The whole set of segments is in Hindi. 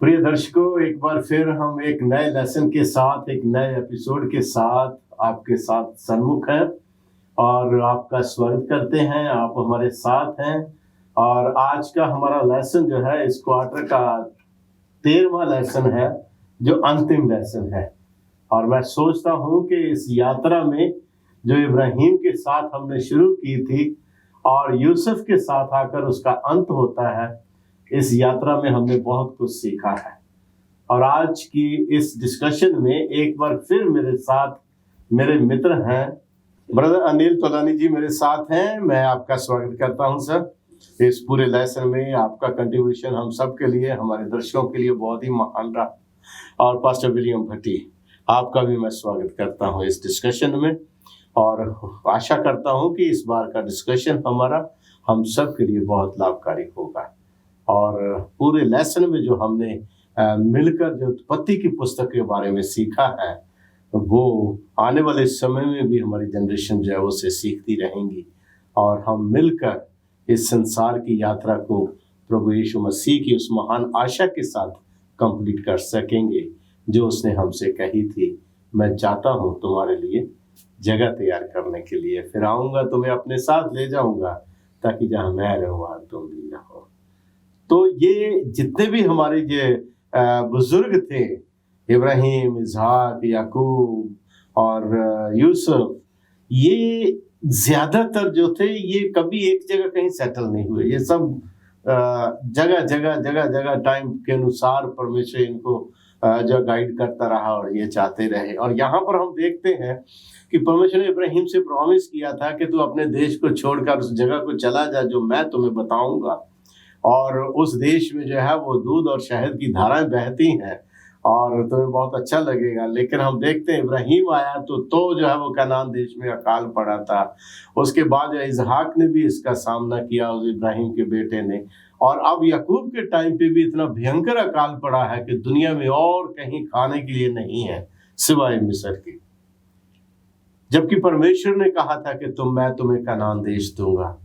प्रिय दर्शकों, एक बार फिर हम एक नए लेसन के साथ, एक नए एपिसोड के साथ आपके साथ सन्मुख हैं और आपका स्वागत करते हैं। आप हमारे साथ हैं और आज का हमारा लेसन जो है इस क्वार्टर का 13वां लेसन है, जो अंतिम लेसन है। और मैं सोचता हूं कि इस यात्रा में जो इब्राहिम के साथ हमने शुरू की थी और यूसुफ के साथ आकर उसका अंत होता है, इस यात्रा में हमने बहुत कुछ सीखा है। और आज की इस डिस्कशन में एक बार फिर मेरे साथ मेरे मित्र हैं, ब्रदर अनिल तोलानी जी मेरे साथ हैं। मैं आपका स्वागत करता हूं सर। इस पूरे लेसन में आपका कंट्रीब्यूशन हम सब के लिए, हमारे दर्शकों के लिए बहुत ही महान रहा। और पास्टर विलियम भट्टी, आपका भी मैं स्वागत करता हूं इस डिस्कशन में और आशा करता हूं कि इस बार का डिस्कशन हमारा हम सब के लिए बहुत लाभकारी होगा। और पूरे लेसन में जो हमने मिलकर जो उत्पत्ति की पुस्तक के बारे में सीखा है, वो आने वाले समय में भी हमारी जनरेशन जो है वो से सीखती रहेंगी और हम मिलकर इस संसार की यात्रा को प्रभु यीशु मसीह की उस महान आशा के साथ कंप्लीट कर सकेंगे जो उसने हमसे कही थी, मैं जाता हूँ तुम्हारे लिए जगह तैयार करने के लिए, फिर आऊँगा तुम्हें अपने साथ ले जाऊँगा ताकि जहाँ मैं रहूँ वहाँ तुम भी रहो। तो ये जितने भी हमारे जो बुजुर्ग थे, इब्राहिम, इसहाक, याकूब और यूसुफ, ये ज्यादातर जो थे ये कभी एक जगह कहीं सेटल नहीं हुए। ये सब जगह जगह टाइम के अनुसार परमेश्वर इनको जो गाइड करता रहा और ये चाहते रहे। और यहाँ पर हम देखते हैं कि परमेश्वर ने इब्राहिम से प्रॉमिस किया था कि तू अपने देश को छोड़कर उस जगह को चला जा जो मैं तुम्हें बताऊंगा, और उस देश में जो है वो दूध और शहद की धाराएं बहती हैं और तुम्हें बहुत अच्छा लगेगा। लेकिन हम देखते हैं इब्राहिम आया तो जो है वो कनान देश में अकाल पड़ा था। उसके बाद इसहाक ने भी इसका सामना किया, उस इब्राहिम के बेटे ने। और अब याकूब के टाइम पे भी इतना भयंकर अकाल पड़ा है कि दुनिया में और कहीं खाने के लिए नहीं है सिवाय मिस्र की, जबकि परमेश्वर ने कहा था कि मैं तुम्हें कनान देश दूंगा।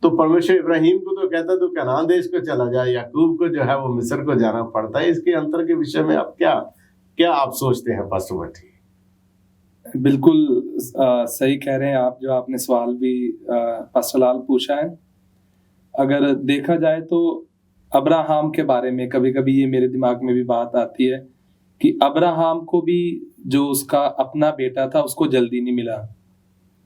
तो परमेश्वर इब्राहिम को तो कहता तो कनान देश को चला जाए, याकूब को जो है वो मिस्र को जाना पड़ता है। इसके अंतर के विषय में आप क्या आप सोचते हैं पास्टर भट्टी? बिल्कुल सही कह रहे हैं आप, जो आपने सवाल भी पास्टर लाल पूछा है। अगर देखा जाए तो अब्राहम के बारे में कभी कभी ये मेरे दिमाग में भी बात आती है कि अब्राहम को भी जो उसका अपना बेटा था उसको जल्दी नहीं मिला।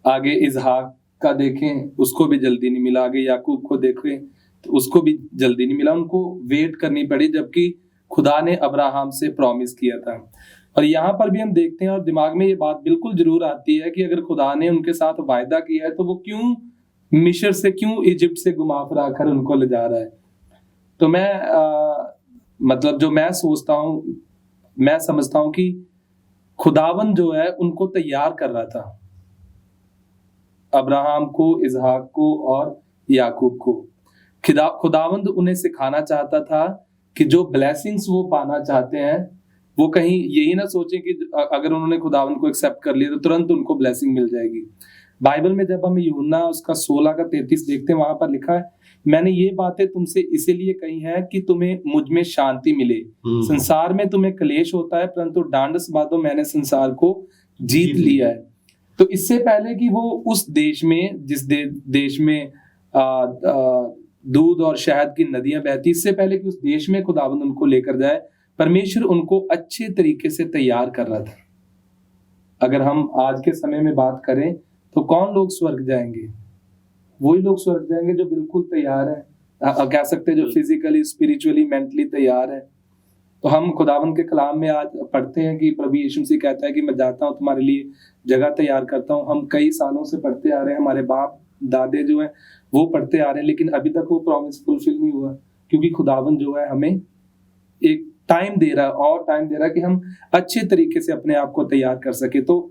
आगे इसहाक का देखें, उसको भी जल्दी नहीं मिला। आगे याकूब को देखें तो उसको भी जल्दी नहीं मिला, उनको वेट करनी पड़ी, जबकि खुदा ने अब्राहम से प्रॉमिस किया था। और यहाँ पर भी हम देखते हैं और दिमाग में ये बात बिल्कुल जरूर आती है कि अगर खुदा ने उनके साथ वायदा किया है तो वो क्यों मिस्र से, क्यों इजिप्ट से घुमा फिरा कर उनको ले जा रहा है। तो मैं जो मैं सोचता हूँ, मैं समझता हूँ कि खुदावन जो है उनको तैयार कर रहा था, अब्राहम को, इसहाक को और याकूब को। खुदावंद उन्हें सिखाना चाहता था कि जो ब्लेसिंग्स वो पाना चाहते हैं वो कहीं यही ना सोचें कि अगर उन्होंने खुदावंद को एक्सेप्ट कर लिया तो तुरंत उनको ब्लेसिंग मिल जाएगी। बाइबल में जब हम यूहन्ना उसका 16 का 33 देखते हैं, वहां पर लिखा है, मैंने ये बातें तुमसे इसीलिए कही है कि तुम्हें मुझ में शांति मिले। संसार में तुम्हें क्लेश होता है, परंतु डांडस बांधो, मैंने संसार को जीत लिया है। तो इससे पहले कि वो उस देश में, जिस देश में दूध और शहद की नदियां बहती, इससे पहले कि उस देश में खुदावंद उनको लेकर जाए, परमेश्वर उनको अच्छे तरीके से तैयार कर रहा था। अगर हम आज के समय में बात करें तो कौन लोग स्वर्ग जाएंगे? वही लोग स्वर्ग जाएंगे जो बिल्कुल तैयार है, कह सकते हैं जो फिजिकली, स्पिरिचुअली, मेंटली तैयार है। तो हम खुदावंद के कलाम में आज पढ़ते हैं कि प्रभु यीशु मसीह कहता है कि मैं जाता हूँ तुम्हारे लिए जगह तैयार करता हूँ। हम कई सालों से पढ़ते आ रहे हैं, हमारे बाप दादे जो हैं वो पढ़ते आ रहे हैं, लेकिन अभी तक वो प्रॉमिस फुलफिल नहीं हुआ, क्योंकि खुदावंद जो है हमें एक टाइम दे रहा है और टाइम दे रहा है कि हम अच्छे तरीके से अपने आप को तैयार कर सके। तो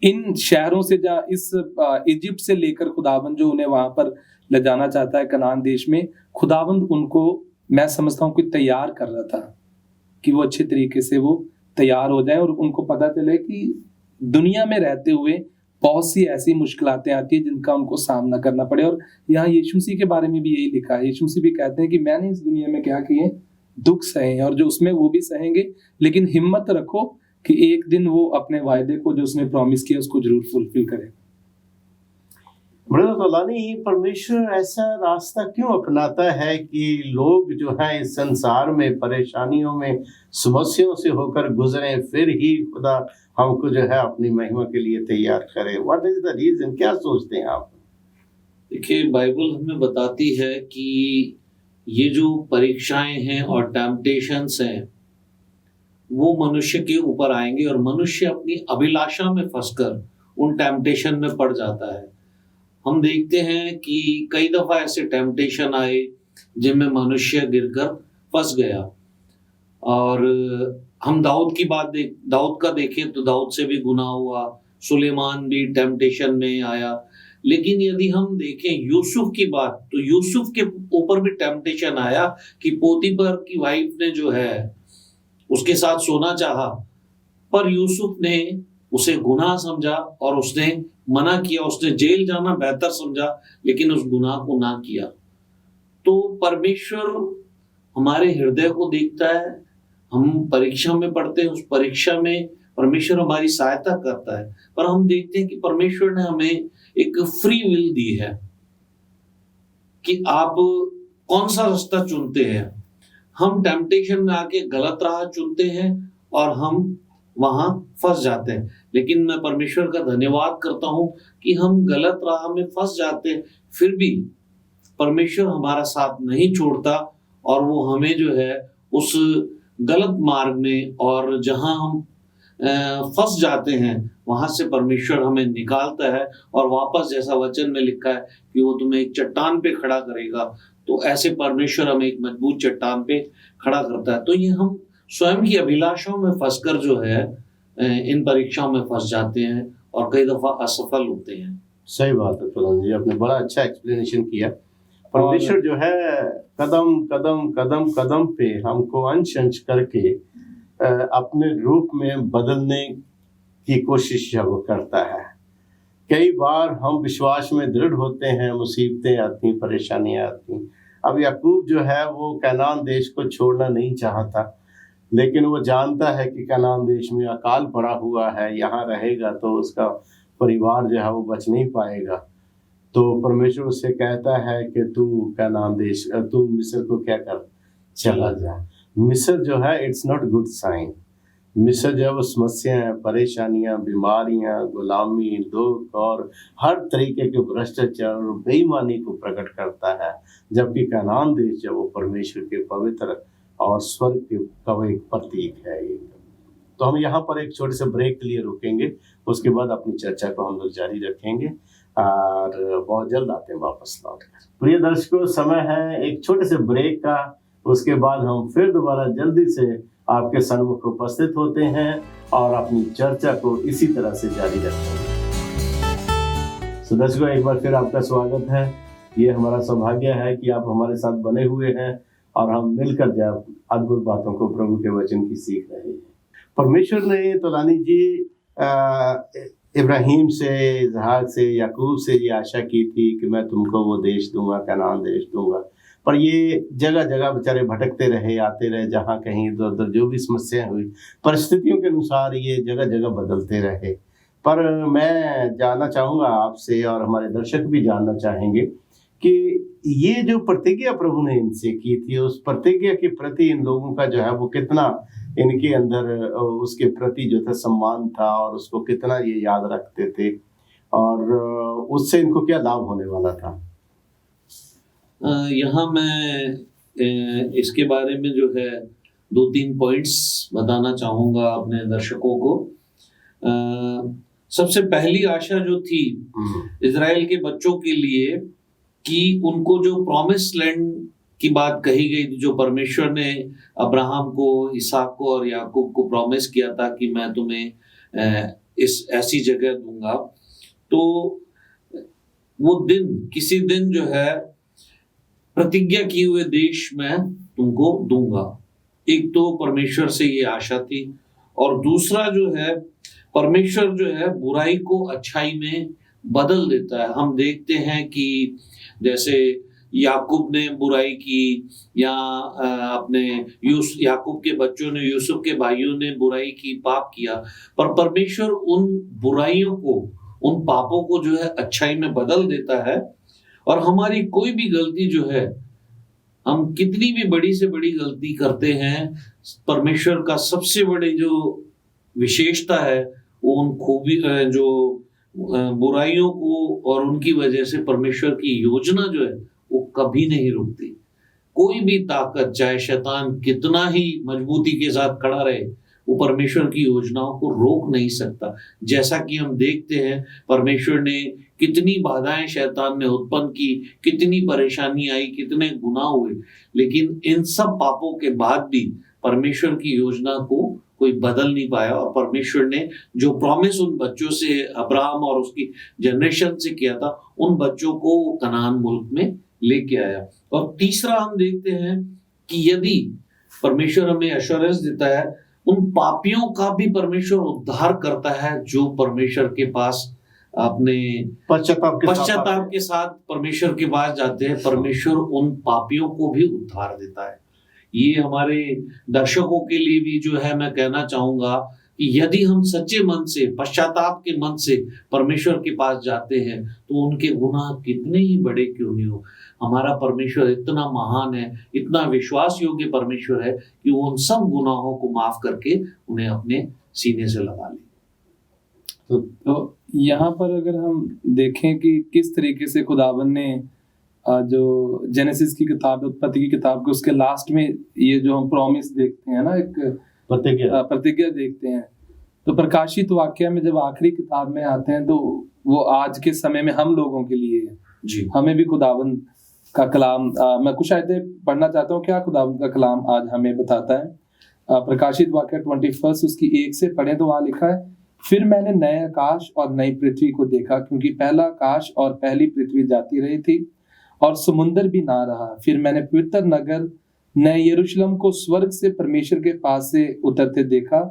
इन शहरों से, इस इजिप्ट से लेकर खुदावंद जो उन्हें वहां पर ले जाना चाहता है कनान देश में, खुदावंद उनको, मैं समझता हूँ कि तैयार कर रहा था कि वो अच्छे तरीके से वो तैयार हो जाए और उनको पता चले कि दुनिया में रहते हुए बहुत सी ऐसी मुश्किलातें आती है जिनका उनको सामना करना पड़े। और यहाँ यीशु मसीह के बारे में भी यही लिखा है। यीशु मसीह भी कहते हैं कि मैंने इस दुनिया में क्या किए, दुख सहे और जो उसमें वो भी सहेंगे, लेकिन हिम्मत रखो कि एक दिन वो अपने वायदे को जो उसने प्रॉमिस किया उसको जरूर फुलफिल करे। ब्रदर तोलानी, परमेश्वर ऐसा रास्ता क्यों अपनाता है कि लोग जो है इस संसार में परेशानियों में समस्याओं से होकर गुजरे, फिर ही खुदा हमको जो है अपनी महिमा के लिए तैयार करे? What is the reason? क्या सोचते हैं आप? देखिए, बाइबल हमें बताती है कि ये जो परीक्षाएं हैं और टेम्पटेशंस हैं वो मनुष्य के ऊपर आएंगे और मनुष्य अपनी अभिलाषा में फंसकर उन टेम्पटेशन में पड़ जाता है। हम देखते हैं कि कई दफा ऐसे टेम्पटेशन आए जिनमें मनुष्य गिरकर फंस गया। और हम दाऊद का देखें तो दाऊद से भी गुनाह हुआ, सुलेमान भी टेम्पटेशन में आया। लेकिन यदि हम देखें यूसुफ की बात, तो यूसुफ के ऊपर भी टेम्पटेशन आया कि पोतीफर की वाइफ ने जो है उसके साथ सोना चाहा, पर यूसुफ ने उसे गुनाह समझा और उसने मना किया। उसने जेल जाना बेहतर समझा, लेकिन उस गुनाह को ना किया। तो परमेश्वर हमारे हृदय को देखता है। हम परीक्षा में पढ़ते हैं, उस परीक्षा में परमेश्वर हमारी सहायता करता है, पर हम देखते हैं कि परमेश्वर ने हमें एक फ्री विल दी है कि आप कौन सा रास्ता चुनते हैं। हम टेम्पटेशन में आके गलत राह चुनते हैं और हम वहां फंस जाते हैं। लेकिन मैं परमेश्वर का धन्यवाद करता हूं कि हम गलत राह में फंस जाते हैं, फिर भी परमेश्वर हमारा साथ नहीं छोड़ता और वो हमें जो है उस गलत मार्ग में, और जहां हम फंस जाते हैं वहां से परमेश्वर हमें निकालता है और वापस, जैसा वचन में लिखा है कि वो तुम्हें एक चट्टान पे खड़ा करेगा, तो ऐसे परमेश्वर हमें एक मजबूत चट्टान पे खड़ा करता है। तो ये हम स्वयं की अभिलाषाओं में फंसकर जो है इन परीक्षाओं में फंस जाते हैं और कई दफा असफल होते हैं। सही बात है तुरंत जी, आपने बड़ा अच्छा एक्सप्लेनेशन किया। परमेश्वर जो है कदम कदम कदम कदम पे हमको अंश अंश करके अपने रूप में बदलने की कोशिश जब करता है। कई बार हम विश्वास में दृढ़ होते हैं, मुसीबतें आती, परेशानियां आती। अब याकूब जो है वो कनान देश को छोड़ना नहीं चाहता, लेकिन वो जानता है कि कनान देश में अकाल पड़ा हुआ है, यहाँ रहेगा तो उसका परिवार जो है वो बच नहीं पाएगा। तो परमेश्वर उससे कहता है कि तू मिस्र को क्या कर, चला जा। मिस्र जो है इट्स नॉट गुड साइन। मिस्र जो है वो समस्याएं, परेशानियां, बीमारियां, गुलामी, दुख और हर तरीके के भ्रष्टाचार और बेईमानी को प्रकट करता है, जबकि कनान देश जो वो परमेश्वर के पवित्र और स्वर्ग का एक प्रतीक है। तो हम यहाँ पर एक छोटे से ब्रेक के लिए रुकेंगे, उसके बाद अपनी चर्चा को हम लोग जारी रखेंगे और बहुत जल्द आते हैं वापस लौटकर। प्रिय दर्शकों, समय है एक छोटे से ब्रेक का, उसके बाद हम फिर दोबारा जल्दी से आपके सन्मुख उपस्थित होते हैं और अपनी चर्चा को इसी तरह से जारी रखेंगे। तो दर्शकों, एक बार फिर आपका स्वागत है। ये हमारा सौभाग्य है कि आप हमारे साथ बने हुए हैं और हम मिलकर जब अद्भुत बातों को प्रभु के वचन की सीख रहे हैं। परमेश्वर ने तोलानी जी इब्राहिम से, इसहाक से, याकूब से ये आशा की थी कि मैं तुमको वो देश दूंगा, कनान देश दूंगा। पर ये जगह जगह बेचारे भटकते रहे, आते रहे, जहाँ कहीं इधर उधर जो भी समस्याएं हुई, परिस्थितियों के अनुसार ये जगह जगह बदलते रहे। पर मैं जानना चाहूँगा आपसे, और हमारे दर्शक भी जानना चाहेंगे कि ये जो प्रतिज्ञा प्रभु ने इनसे की थी, उस प्रतिज्ञा के प्रति इन लोगों का जो है वो कितना इनके अंदर उसके प्रति जो था सम्मान था, और उसको कितना ये याद रखते थे, और उससे इनको क्या लाभ होने वाला था। यहाँ मैं इसके बारे में जो है 2-3 पॉइंट्स बताना चाहूँगा अपने दर्शकों को। सबसे पहली आशा जो थी इजराइल के बच्चों के लिए कि उनको जो प्रॉमिस लैंड की बात कही गई थी, जो परमेश्वर ने अब्राहम को, इसहाक को और याकूब को प्रॉमिस किया था कि मैं तुम्हें इस ऐसी जगह दूंगा, तो वो दिन किसी दिन जो है प्रतिज्ञा किए हुए देश में तुमको दूंगा। एक तो परमेश्वर से ये आशा थी, और दूसरा जो है परमेश्वर जो है बुराई को अच्छाई में बदल देता है। हम देखते हैं कि जैसे याकूब ने बुराई की या अपने याकूब के बच्चों ने, यूसुफ के भाइयों ने बुराई की, पाप किया, पर परमेश्वर उन बुराइयों को, उन पापों को जो है अच्छाई में बदल देता है। और हमारी कोई भी गलती जो है, हम कितनी भी बड़ी से बड़ी गलती करते हैं, परमेश्वर का सबसे बड़ी जो विशेषता है वो उन खूबी जो बुराइयों को और उनकी वजह से परमेश्वर की योजना जो है वो कभी नहीं रुकती। कोई भी ताकत, चाहे शैतान कितना ही मजबूती के साथ खड़ा रहे, वो परमेश्वर की योजनाओं को रोक नहीं सकता। जैसा कि हम देखते हैं परमेश्वर ने कितनी बाधाएं शैतान ने उत्पन्न की, कितनी परेशानी आई, कितने गुनाह हुए, लेकिन इन सब पापों के बाद भी परमेश्वर की योजना को कोई बदल नहीं पाया। और परमेश्वर ने जो प्रॉमिस उन बच्चों से, अब्राहम और उसकी जनरेशन से किया था, उन बच्चों को कनान मुल्क में लेके आया। और तीसरा हम देखते हैं कि यदि परमेश्वर हमें एश्योरेंस देता है, उन पापियों का भी परमेश्वर उद्धार करता है जो परमेश्वर के पास अपने पश्चाताप के साथ परमेश्वर के पास जाते हैं। परमेश्वर उन पापियों को भी उद्धार देता है। ये हमारे दर्शकों के लिए भी जो है मैं कहना चाहूंगा कि यदि हम सच्चे मन से, पश्चाताप के मन से परमेश्वर के पास जाते हैं, तो उनके गुनाह कितने ही बड़े क्यों नहीं हो, हमारा परमेश्वर इतना महान है, इतना विश्वास योग्य परमेश्वर है कि वो उन सब गुनाहों को माफ करके उन्हें अपने सीने से लगा ले। तो यहाँ पर अगर हम देखें कि किस तरीके से खुदावन ने जो जेनेसिस की किताब, उत्पत्ति की किताब के उसके लास्ट में ये जो हम प्रॉमिस देखते हैं ना, एक प्रतिज्ञा देखते हैं, तो प्रकाशित वाक्य में जब आखिरी किताब में आते हैं तो वो आज के समय में हम लोगों के लिए है जी। हमें भी खुदावन का कलाम, मैं कुछ आयतें पढ़ना चाहता हूँ क्या खुदावन का कलाम आज हमें बताता है। प्रकाशित वाक्य 21 उसकी 1 से पढ़े तो वहां लिखा है, फिर मैंने नए आकाश और नई पृथ्वी को देखा, क्योंकि पहला आकाश और पहली पृथ्वी जाती रही थी और समुंदर भी ना रहा। फिर मैंने पवित्र नगर नए यरूशलेम को स्वर्ग से परमेश्वर के पास से उतरते देखा।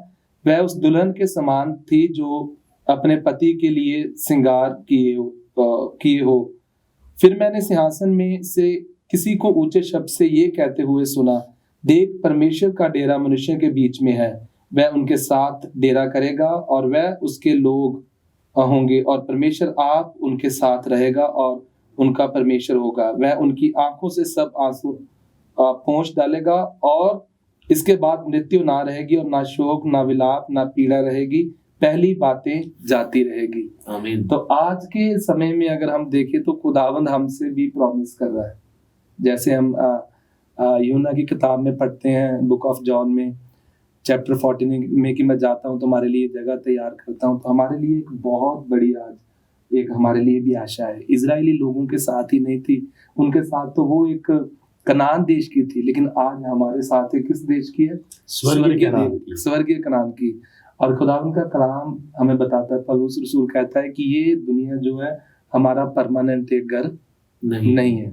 वह उस दुल्हन के समान थी जो अपने पति के लिए श्रृंगार किए हो। फिर मैंने सिंहासन में से किसी को ऊंचे शब्द से ये कहते हुए सुना, देख परमेश्वर का डेरा मनुष्य के बीच में है, वह उनके साथ डेरा करेगा और वह उसके लोग होंगे और परमेश्वर आप उनके साथ रहेगा और उनका परमेश्वर होगा। वह उनकी आंखों से सब आंसू पोंछ डालेगा और इसके बाद मृत्यु ना रहेगी और ना शोक, ना विलाप, ना पीड़ा रहेगी, पहली बातें जाती रहेगी। आमीन। तो आज के समय में अगर हम देखें तो खुदावंद हमसे भी प्रॉमिस कर रहा है। जैसे हम यूहन्ना की किताब में पढ़ते हैं, बुक ऑफ जॉन में चैप्टर 14 में कि मैं जाता हूँ तुम्हारे लिए जगह तैयार करता हूँ। तो हमारे लिए एक बहुत बड़ी आज एक हमारे लिए भी आशा है। इजरायली लोगों के साथ ही नहीं थी, उनके साथ तो वो एक कनान देश की थी, लेकिन आज हमारे साथ है किस देश की है? स्वर्गीय कनान की। और खुदावंद का कलाम हमें बताता है, पौलुस रसूल कहता है कि ये दुनिया जो है हमारा परमानेंट एक घर नहीं है,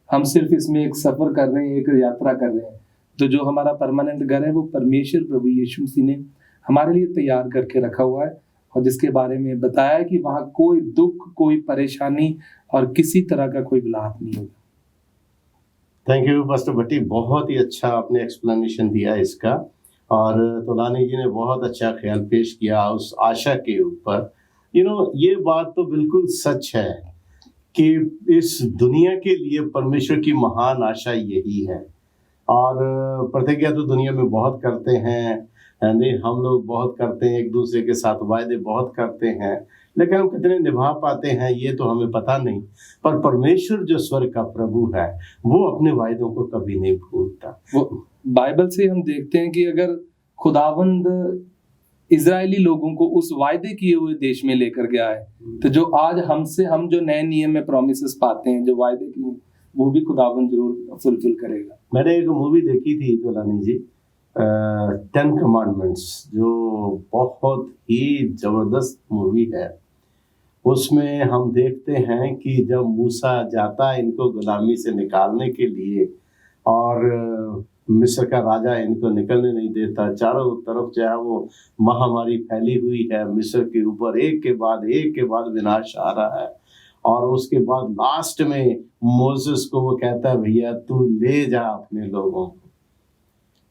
हम सिर्फ इसमें एक सफर कर रहे हैं, एक यात्रा कर रहे हैं। तो जो हमारा परमानेंट घर है वो परमेश्वर प्रभु यीशु मसीह ने हमारे लिए तैयार करके रखा हुआ है, और जिसके बारे में बताया है कि वहां कोई दुख, कोई परेशानी और किसी तरह का कोई विलाप नहीं होगा। थैंक यू पास्टर भट्टी, बहुत ही अच्छा आपने एक्सप्लेनेशन दिया इसका, और तोलानी जी ने बहुत अच्छा ख्याल पेश किया उस आशा के ऊपर। ये बात तो बिल्कुल सच है कि इस दुनिया के लिए परमेश्वर की महान आशा यही है। और प्रतिज्ञा तो दुनिया में बहुत करते हैं, हम लोग बहुत करते हैं, एक दूसरे के साथ वायदे बहुत करते हैं, लेकिन हम कितने निभा पाते हैं ये तो हमें पता नहीं। पर परमेश्वर जो स्वर्ग का प्रभु है वो अपने वायदों को कभी नहीं भूलता। वो बाइबल से हम देखते हैं कि अगर खुदावंद इजरायली लोगों को उस वायदे किए हुए देश में लेकर गया है, तो जो आज हम जो नए नियम में प्रोमिसेस पाते हैं, जो वायदे किए, वो भी खुदावंद जरूर फुलफिल करेगा। मैंने एक मूवी देखी थी तोलानी जी, 10 कमांडमेंट्स, जो बहुत ही जबरदस्त मूवी है। उसमें हम देखते हैं कि जब मूसा जाता है इनको गुलामी से निकालने के लिए, और मिस्र का राजा इनको निकलने नहीं देता, चारों तरफ जो है वो महामारी फैली हुई है मिस्र के ऊपर, एक के बाद विनाश आ रहा है। और उसके बाद लास्ट में मोसेस को वो कहता है भैया तू ले जा अपने लोगों को।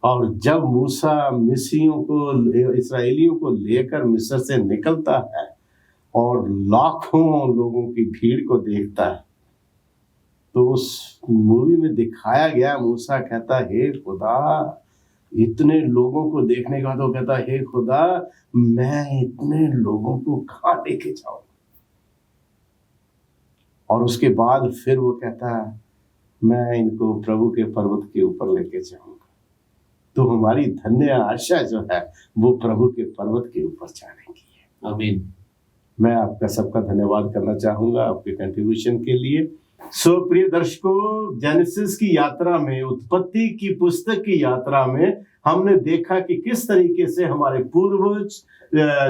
और जब मूसा मिस्रियों को इस्राएलियों को लेकर मिस्र से निकलता है और लाखों लोगों की भीड़ को देखता है, तो उस मूवी में दिखाया गया मूसा कहता हे खुदा, इतने लोगों को देखने के बाद वो कहता हे खुदा, मैं इतने लोगों को कहाँ लेके जाऊं। और उसके बाद फिर वो कहता है मैं इनको प्रभु के पर्वत के ऊपर लेके जाऊंगा। तो हमारी धन्य आशा जो है वो प्रभु के पर्वत के ऊपर जाने की है। आमीन। मैं आपका सबका धन्यवाद करना चाहूंगा आपके कंट्रीब्यूशन के लिए। सो प्रिय दर्शकों, जेनेसिस की यात्रा में, उत्पत्ति की पुस्तक की यात्रा में हमने देखा कि किस तरीके से हमारे पूर्वज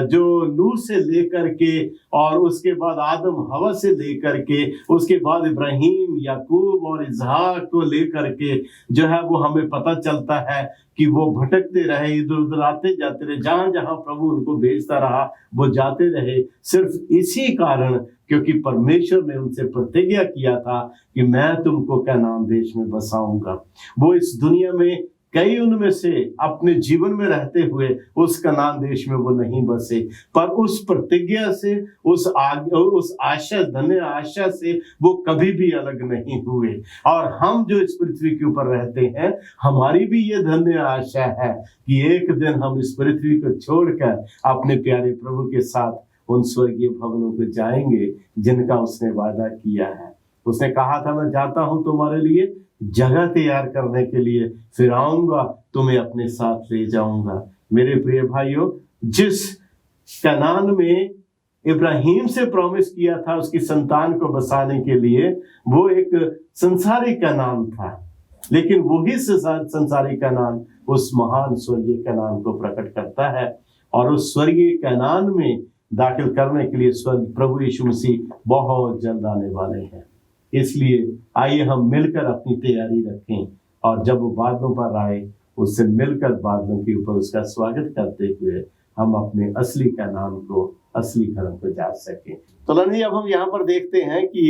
जो नूह से लेकर के और उसके बाद आदम हवा से लेकर के उसके बाद इब्राहिम, याकूब और इसहाक को लेकर के जो है वो हमें पता चलता है कि वो भटकते रहे, इधर उधर आते जाते रहे, जहां जहां प्रभु उनको भेजता रहा वो जाते रहे। सिर्फ इसी कारण क्योंकि परमेश्वर ने उनसे प्रतिज्ञा किया था कि मैं तुमको कनान देश में बसाऊंगा। वो इस दुनिया में कई उनमें से अपने जीवन में रहते हुए उस कनान देश में वो नहीं बसे, पर उस प्रतिज्ञा से, उस आशा, धन्य आशा से वो कभी भी अलग नहीं हुए। और हम जो इस पृथ्वी के ऊपर रहते हैं, हमारी भी ये धन्य आशा है कि एक दिन हम इस पृथ्वी को छोड़कर अपने प्यारे प्रभु के साथ उन स्वर्गीय भवनों पे जाएंगे जिनका उसने वादा किया है। उसने कहा था मैं जाता हूं तुम्हारे लिए जगह तैयार करने के लिए, फिर आऊंगा तुम्हें अपने साथ ले जाऊंगा। मेरे प्रिय भाइयों, जिस कनान में इब्राहिम से प्रॉमिस किया था उसकी संतान को बसाने के लिए, वो एक संसारिक कनान था, लेकिन वही संसारिक कनान उस महान स्वर्गीय कनान को प्रकट करता है। और उस स्वर्गीय कनान में दाखिल करने के लिए स्वर्ग प्रभु यीशु मसीह बहुत जल्द आने वाले हैं। इसलिए आइए हम मिलकर अपनी तैयारी रखें और जब वो बादलों पर आए उससे मिलकर बादलों के ऊपर उसका स्वागत करते हुए हम अपने असली कनान को, असली घरों को जा सकें। तो लनी, अब हम यहाँ पर देखते हैं कि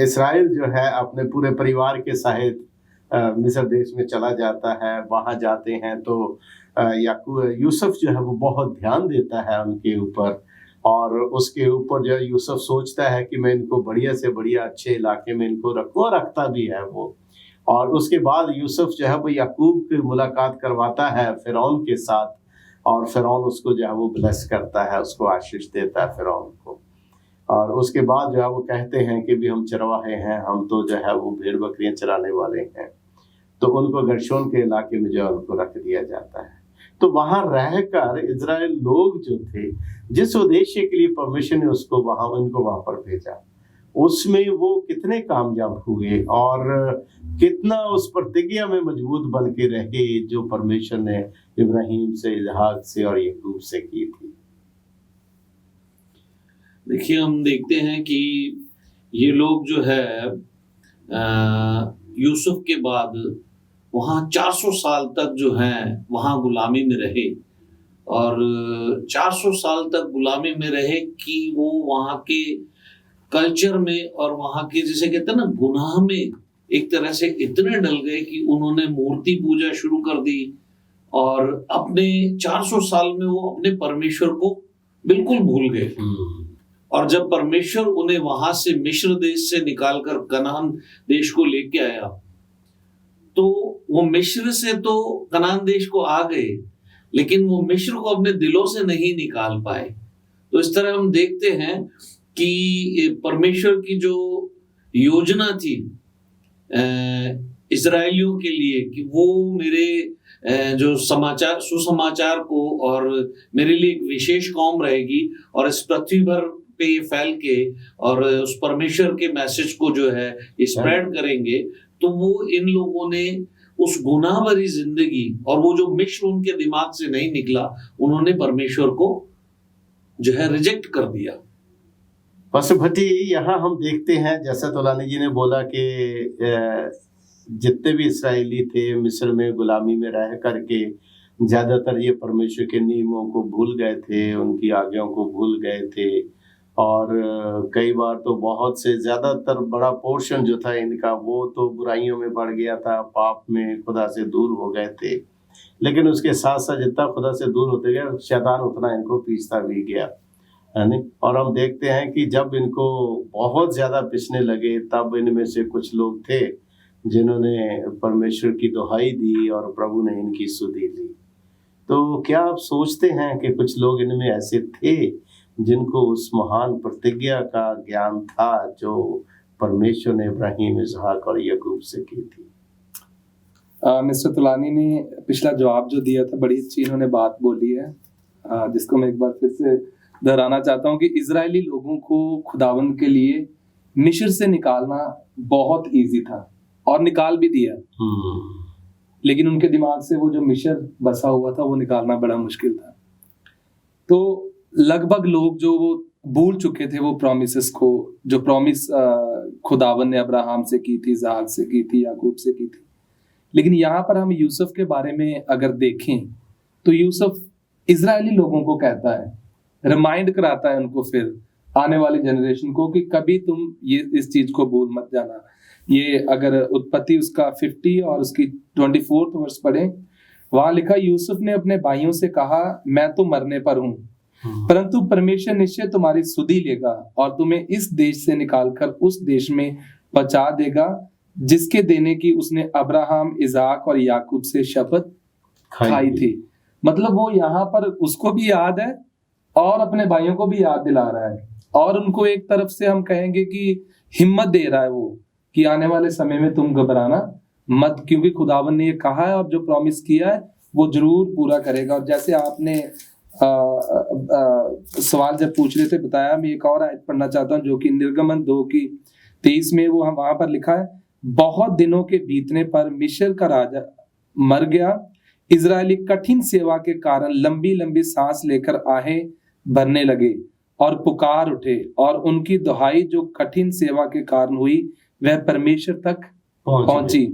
इस्राएल जो है अपने पूरे परिवार के सहित मिस्र देश में चला जाता है। वहां जाते हैं तो यूसुफ जो है वो बहुत ध्यान देता है उनके ऊपर, और उसके ऊपर जो है यूसुफ सोचता है कि मैं इनको बढ़िया से बढ़िया अच्छे इलाके में इनको रखूं, और रखता भी है वो। और उसके बाद यूसुफ जो है वो याकूब की मुलाकात करवाता है फिरौन के साथ, और फिरौन उसको जो है वो ब्लेस करता है, उसको आशीष देता है फिरौन को। और उसके बाद जो है वो कहते हैं कि भी हम चरवाहे हैं, हम तो जो है वो भेड़ बकरियां चराने वाले हैं। तो उनको गर्शोन के इलाके में जो है उनको रख दिया जाता है। तो वहां रहकर इजराइल लोग जो थे, जिस उद्देश्य के लिए परमेश्वर ने उसको उनको वहां पर भेजा, उसमें वो कितने कामयाब हुए और कितना उस प्रतिज्ञा में मजबूत बन के रहे जो परमेश्वर ने इब्राहिम से, इसहाक से और याकूब से की थी। देखिए, हम देखते हैं कि ये लोग जो है यूसुफ के बाद वहाँ 400 साल तक जो है वहाँ गुलामी में रहे, और 400 साल तक गुलामी में रहे कि वो वहाँ के कल्चर में और वहाँ के, जैसे कहते हैं ना, गुनाह में एक तरह से इतने डल गए कि उन्होंने मूर्ति पूजा शुरू कर दी, और अपने 400 साल में वो अपने परमेश्वर को बिल्कुल भूल गए। और जब परमेश्वर उन्हें वहां से मिस्र देश से निकालकर कनान देश को लेके आया, तो वो मिस्र से तो कनान देश को आ गए, लेकिन वो मिस्र को अपने दिलों से नहीं निकाल पाए। तो इस तरह हम देखते हैं कि परमेश्वर की जो योजना थी इस्राएलियों के लिए कि वो मेरे जो सुसमाचार को और मेरे लिए एक विशेष कौम रहेगी और इस पृथ्वी भर पे ये फैल के और उस परमेश्वर के मैसेज को जो है स्प्रेड करेंगे, तो वो इन लोगों ने उस गुनाह भरी जिंदगी और वो जो मिस्र उनके दिमाग से नहीं निकला, उन्होंने परमेश्वर को जो है रिजेक्ट कर दिया। बस भट्टी, यहाँ हम देखते हैं जैसा तोलानी जी ने बोला कि जितने भी इस्राएली थे मिस्र में गुलामी में रह करके ज्यादातर ये परमेश्वर के नियमों को भूल गए थे, उनकी आज्ञाओं को भूल गए थे, और कई बार तो बहुत से ज़्यादातर बड़ा पोर्शन जो था इनका वो तो बुराइयों में बढ़ गया था, पाप में खुदा से दूर हो गए थे। लेकिन उसके साथ साथ जितना खुदा से दूर होते गए शैतान उतना इनको पीसता भी गया, है नहीं। और हम देखते हैं कि जब इनको बहुत ज़्यादा पिसने लगे तब इनमें से कुछ लोग थे जिन्होंने परमेश्वर की दुहाई दी और प्रभु ने इनकी सुधि ली। तो क्या आप सोचते हैं कि कुछ लोग इनमें ऐसे थे जिनको उस महान प्रतिज्ञा का ज्ञान था जो परमेश्वर ने इब्राहिम, इसहाक और याकूब से की थी? मिस्टर तुलानी ने पिछला जवाब जो दिया था, बड़ी अच्छी इन्होंने बात बोली है, जिसको मैं एक बार फिर से दोहराना चाहता हूँ कि इजरायली लोगों को खुदावंद के लिए मिस्र से निकालना बहुत इजी था और निकाल भी दिया, लेकिन उनके दिमाग से वो जो मिस्र बसा हुआ था वो निकालना बड़ा मुश्किल था। तो लगभग लोग जो वो भूल चुके थे वो प्रॉमिसेस को, जो प्रॉमिस खुदावन ने अब्राहम से की थी, इसहाक से की थी, याकूब से की थी। लेकिन यहाँ पर हम यूसुफ के बारे में अगर देखें तो यूसुफ इजरायली लोगों को कहता है, रिमाइंड कराता है उनको फिर आने वाली जनरेशन को कि कभी तुम ये इस चीज को भूल मत जाना। ये अगर उत्पत्ति उसका 50 और उसकी 24 वर्ष पढ़े, वहां लिखा, यूसुफ ने अपने भाइयों से कहा, मैं तो मरने पर हूं, परंतु परमेश्वर निश्चय तुम्हारी सुधि लेगा और तुम्हें इस देश से निकालकर उस देश में पहुंचा देगा जिसके देने की उसने अब्राहम, इसहाक और याकूब से शपथ खाई थी। मतलब वो यहाँ पर उसको भी याद है और अपने भाइयों को भी याद दिला रहा है और उनको एक तरफ से हम कहेंगे कि हिम्मत दे रहा है वो कि आने वाले समय में तुम घबराना मत, क्योंकि खुदावन ने ये कहा है और जो प्रॉमिस किया है वो जरूर पूरा करेगा। और जैसे आपने सवाल जब पूछ रहे थे बताया, मैं एक और आयत पढ़ना चाहता हूँ जो कि निर्गमन 2:23 में वो वहां पर लिखा है, बहुत दिनों के बीतने पर मिस्र का राजा मर गया, इजरायली कठिन सेवा के कारण लंबी लंबी सांस लेकर आहें भरने लगे और पुकार उठे और उनकी दुहाई जो कठिन सेवा के कारण हुई वह परमेश्वर तक पहुंची।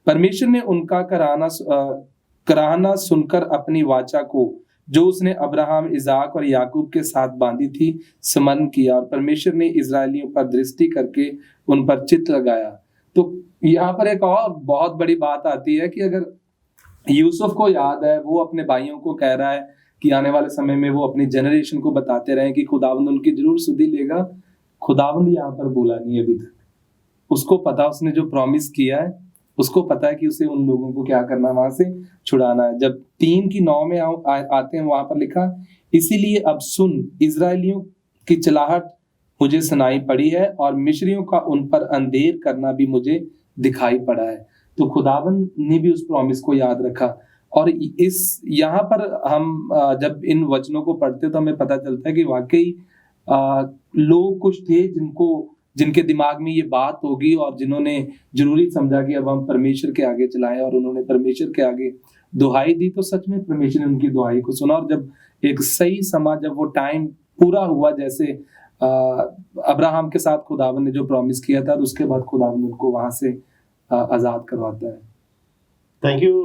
परमेश्वर ने उनका कराहना सुनकर अपनी वाचा को जो उसने अब्राहम, इसहाक और याकूब के साथ बांधी थी स्मरण किया और परमेश्वर ने इजरायलियों पर दृष्टि करके उन पर चित्त लगाया। तो यहाँ पर एक और बहुत बड़ी बात आती है कि अगर यूसुफ को याद है, वो अपने भाइयों को कह रहा है कि आने वाले समय में वो अपनी जनरेशन को बताते रहे कि खुदावंद उनकी जरूर सुधि लेगा। खुदावंद यहाँ पर बोला नहीं अभी तक, उसको पता, उसने जो प्रॉमिस किया है उसको पता है कि उसे उन लोगों को क्या करना, वहां से छुड़ाना है। जब 3:9 में आते हैं वहां पर लिखा, इसीलिए अब सुन, इजरायलियों की चिल्लाहट मुझे सुनाई पड़ी है और मिस्रियों का उन पर अंधेर करना भी मुझे दिखाई पड़ा है। तो खुदावन ने भी उस प्रॉमिस को याद रखा। और इस यहाँ पर हम जब इन वचनों को पढ़ते तो हमें पता चलता है कि वाकई लोग कुछ थे जिनके दिमाग में ये बात होगी और जिन्होंने जरूरी समझा कि अब हम परमेश्वर के आगे चलाएं, और उन्होंने परमेश्वर के आगे दुहाई दी। तो सच में परमेश्वर ने उनकी दुहाई को सुना और जब एक सही समा, जब वो टाइम पूरा हुआ, जैसे अब्राहम के साथ खुदावन ने जो प्रॉमिस किया था, उसके बाद खुदावन उनको वहां से आजाद करवाता है। थैंक यू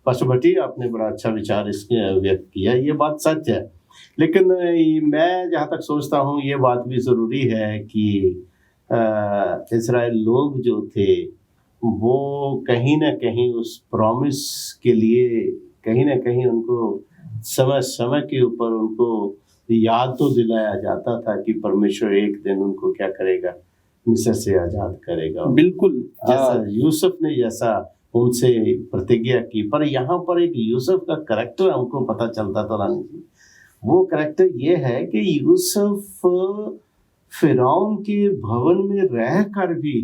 पास्टर भट्टी, आपने बड़ा अच्छा विचार इसके व्यक्त किया। ये बात सच है, लेकिन मैं जहाँ तक सोचता हूँ ये बात भी ज़रूरी है कि इजराइल लोग जो थे वो कहीं ना कहीं उस प्रॉमिस के लिए कहीं ना कहीं उनको समय समय के ऊपर उनको याद तो दिलाया जाता था कि परमेश्वर एक दिन उनको क्या करेगा, मिस्र से आज़ाद करेगा। बिल्कुल जैसा यूसुफ ने जैसा उनसे प्रतिज्ञा की। पर यहाँ पर एक यूसुफ का करैक्टर हमको पता चलता था रानी जी। वो करैक्टर ये है कि यूसुफ फिरौन के भवन में रहकर भी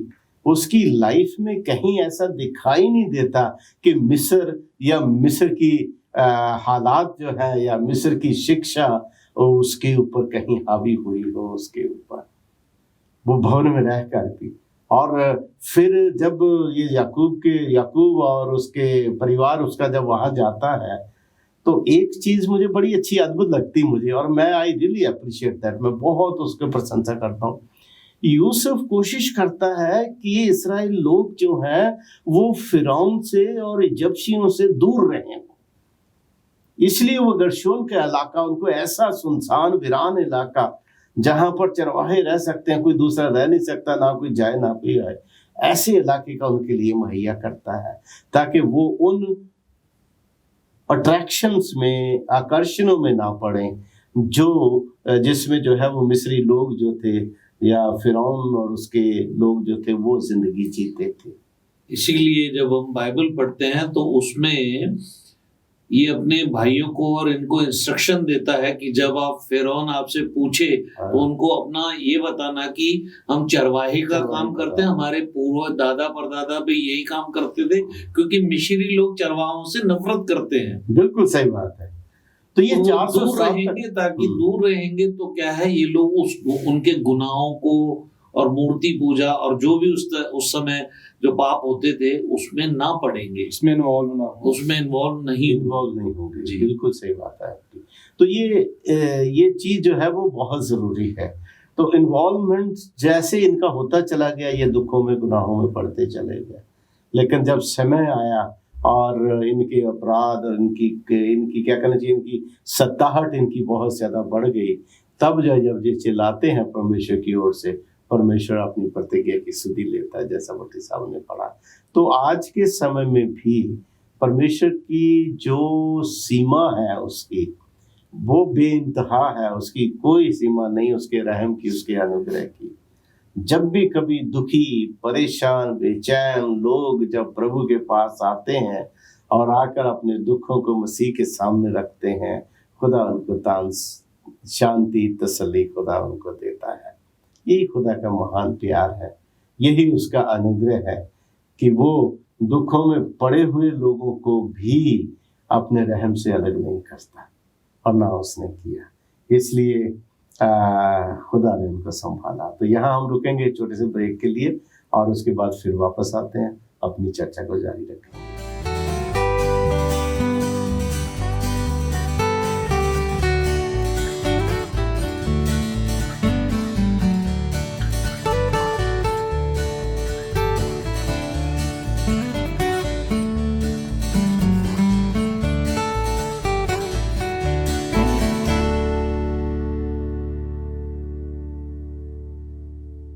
उसकी लाइफ में कहीं ऐसा दिखाई नहीं देता कि मिस्र या मिस्र की हालात जो है या मिस्र की शिक्षा उसके ऊपर कहीं हावी हुई हो उसके ऊपर, वो भवन में रहकर भी। और फिर जब ये याकूब और उसके परिवार उसका जब वहाँ जाता है तो एक चीज़ मुझे बड़ी अच्छी अद्भुत लगती मुझे, और मैं आई रियली अप्रिशिएट दैट, मैं बहुत उसके प्रशंसा करता हूँ। यूसुफ कोशिश करता है कि ये इस्राएल लोग जो हैं वो फिरौन से और इजिप्शियों से दूर रहें, इसलिए वो गर्शोन का इलाका उनको ऐसा सुनसान वीरान इलाका जहां पर चरवाहे रह सकते हैं, कोई दूसरा रह नहीं सकता, ना कोई जाए ना कोई आए, ऐसे इलाके का उनके लिए मुहैया करता है, ताकि वो उन अट्रैक्शंस में, आकर्षणों में ना पड़े जिसमें जो है वो मिस्री लोग जो थे या फिरौन और उसके लोग जो थे वो जिंदगी जीते थे। इसीलिए जब हम बाइबल पढ़ते हैं तो उसमें ये अपने भाइयों को और इनको इंस्ट्रक्शन देता है कि जब आप फिरौन आपसे पूछे तो उनको अपना ये बताना कि हम चरवाहे का काम करते हैं, हमारे पूर्व दादा परदादा भी यही काम करते थे, क्योंकि मिस्री लोग चरवाहों से नफरत करते हैं। बिल्कुल सही बात है। तो ये 400 दूर साल रहेंगे, ताकि दूर रहेंगे तो क्या है, ये लोग उनके गुनाहों को और मूर्ति पूजा और जो भी उस समय जो पाप होते थे उसमें ना पड़ेंगे, उसमें इन्वॉल्व नहीं होंगे। जी बिल्कुल सही बात है आपकी। तो ये चीज जो है वो बहुत जरूरी है। तो इन्वॉल्वमेंट जैसे इनका होता चला गया, ये दुखों में गुनाहों में पड़ते चले गए। लेकिन जब समय आया और इनके अपराध और इनकी क्या कहना चाहिए, इनकी सत्ताहट इनकी बहुत ज्यादा बढ़ गई, तब जब ये चिल्लाते हैं परमेश्वर की ओर से, परमेश्वर अपनी प्रतिज्ञा की सुधि लेता है, जैसा भट्टी साहब ने पढ़ा। तो आज के समय में भी परमेश्वर की जो सीमा है उसकी, वो बेइंतहा है, उसकी कोई सीमा नहीं, उसके रहम की, उसके अनुग्रह की। जब भी कभी दुखी, परेशान, बेचैन लोग जब प्रभु के पास आते हैं और आकर अपने दुखों को मसीह के सामने रखते हैं, खुदा उनको शांति, तसल्ली खुदा उनको देता है। यही खुदा का महान प्यार है, यही उसका अनुग्रह है कि वो दुखों में पड़े हुए लोगों को भी अपने रहम से अलग नहीं करता, और ना उसने किया। इसलिए खुदा ने उनको संभाला। तो यहाँ हम रुकेंगे छोटे से ब्रेक के लिए, और उसके बाद फिर वापस आते हैं, अपनी चर्चा को जारी रखेंगे।